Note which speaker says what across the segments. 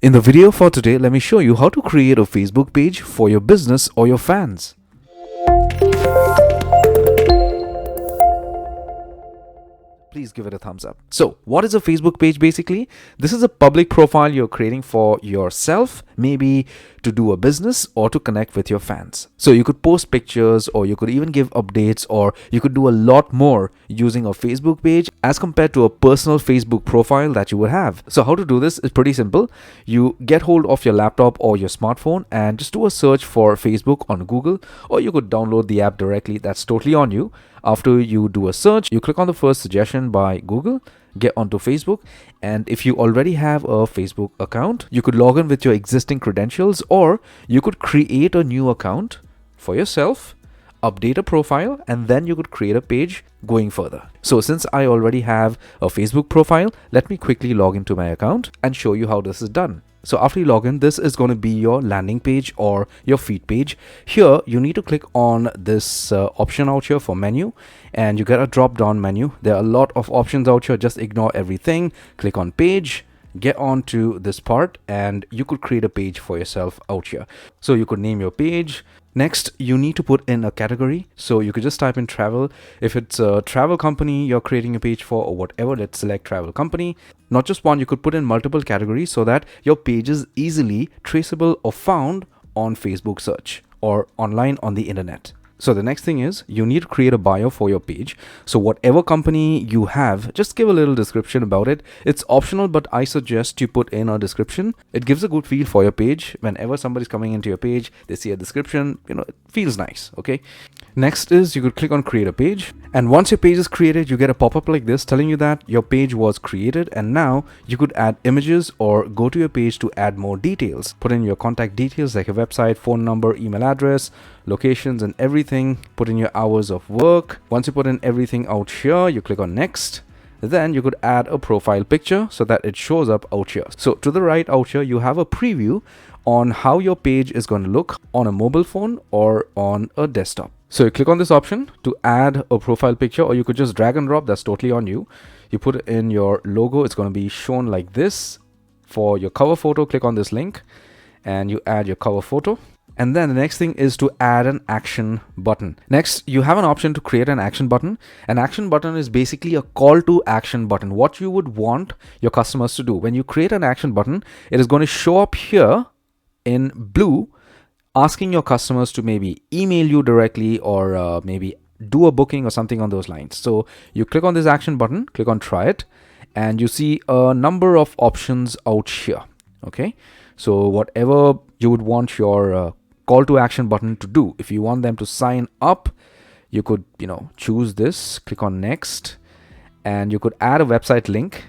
Speaker 1: In the video for today, let me show you how to create a Facebook page for your business or your fans. Please give it a thumbs up. So, what is a Facebook page basically? This is a public profile you're creating for yourself, maybe to do a business or to connect with your fans. So, you could post pictures or you could even give updates or you could do a lot more using a Facebook page as compared to a personal Facebook profile that you would have. So, how to do this is pretty simple. You get hold of your laptop or your smartphone and just do a search for Facebook on Google, or you could download the app directly. That's totally on you. After you do a search, you click on the first suggestion by Google, get onto Facebook, and if you already have a Facebook account, you could log in with your existing credentials, or you could create a new account for yourself, update a profile, and then you could create a page going further. So since I already have a Facebook profile, let me quickly log into my account and show you how this is done. So after you log in, this is going to be your landing page or your feed page. Here, you need to click on this option out here for menu, and you get a drop down menu. There are a lot of options out here. Just ignore everything. Click on page, get on to this part, and you could create a page for yourself out here. So you could name your page. Next, you need to put in a category. So you could just type in travel. If it's a travel company you're creating a page for or whatever, let's select travel company. Not just one, you could put in multiple categories so that your page is easily traceable or found on Facebook search or online on the internet. So the next thing is you need to create a bio for your page. So whatever company you have, just give a little description about it. It's optional, but I suggest you put in a description. It gives a good feel for your page. Whenever somebody's coming into your page, they see a description, it feels nice. Okay. Next is you could click on create a page. And once your page is created, you get a pop-up like this telling you that your page was created, and now you could add images or go to your page to add more details. Put in your contact details like your website, phone number, email address, locations and everything. Put in your hours of work. Once you put in everything out here, you click on next. Then you could add a profile picture so that it shows up out here. So to the right out here, you have a preview on how your page is going to look on a mobile phone or on a desktop. So you click on this option to add a profile picture, or you could just drag and drop. That's totally on you. You put in your logo. It's going to be shown like this. For your cover photo, click on this link and you add your cover photo. And then the next thing is to add an action button. Next, you have an option to create an action button. An action button is basically a call to action button. What you would want your customers to do. When you create an action button, it is going to show up here in blue, asking your customers to maybe email you directly or maybe do a booking or something on those lines. So you click on this action button, click on try it, and you see a number of options out here. Okay. So whatever you would want your call to action button to do, if you want them to sign up, you could, choose this, click on next, and you could add a website link.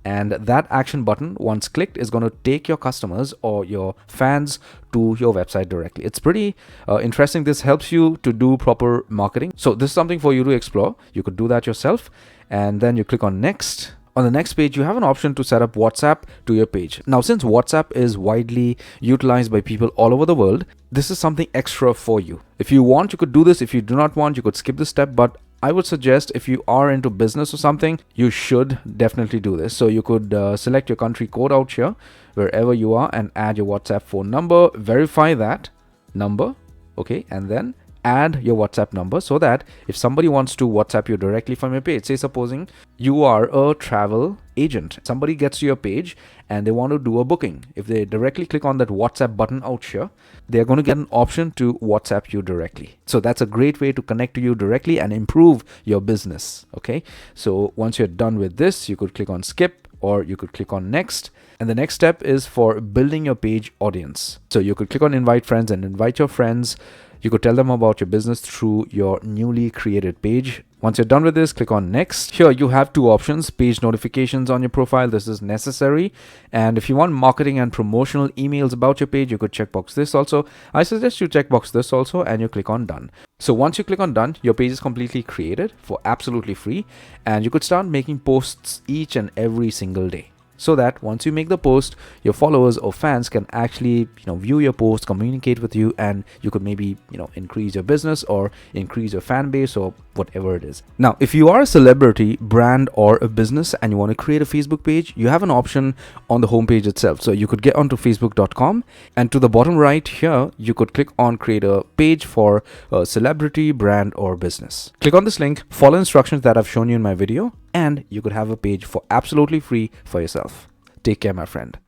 Speaker 1: And that action button, once clicked, is going to take your customers or your fans to your website directly. It's pretty interesting. This helps you to do proper marketing. So this is something for you to explore. You could do that yourself. And then you click on next. On the next page, you have an option to set up WhatsApp to your page. Now, since WhatsApp is widely utilized by people all over the world, this is something extra for you. If you want, you could do this. If you do not want, you could skip this step. But I would suggest if you are into business or something, you should definitely do this. So you could select your country code out here, wherever you are, and add your WhatsApp phone number, verify that number, okay, and then add your WhatsApp number so that if somebody wants to WhatsApp you directly from your page, say supposing you are a travel agent, somebody gets to your page and they want to do a booking. If they directly click on that WhatsApp button out here, they're going to get an option to WhatsApp you directly. So that's a great way to connect to you directly and improve your business. Okay. So once you're done with this, you could click on skip or you could click on next. And the next step is for building your page audience. So you could click on invite friends and invite your friends. You could tell them about your business through your newly created page. Once you're done with this, click on next. Here you have two options, page notifications on your profile. This is necessary. And if you want marketing and promotional emails about your page, you could checkbox this also. I suggest you checkbox this also and you click on done. So once you click on done, your page is completely created for absolutely free. And you could start making posts each and every single day. so that once you make the post, your followers or fans can actually view your post, communicate with you, and you could maybe increase your business or increase your fan base or whatever it is. Now, if you are a celebrity, brand, or a business and you want to create a Facebook page, you have an option on the homepage itself. So you could get onto facebook.com, and to the bottom right here, you could click on create a page for a celebrity, brand, or business. Click on this link, follow instructions that I've shown you in my video, and you could have a page for absolutely free for yourself. Take care, my friend.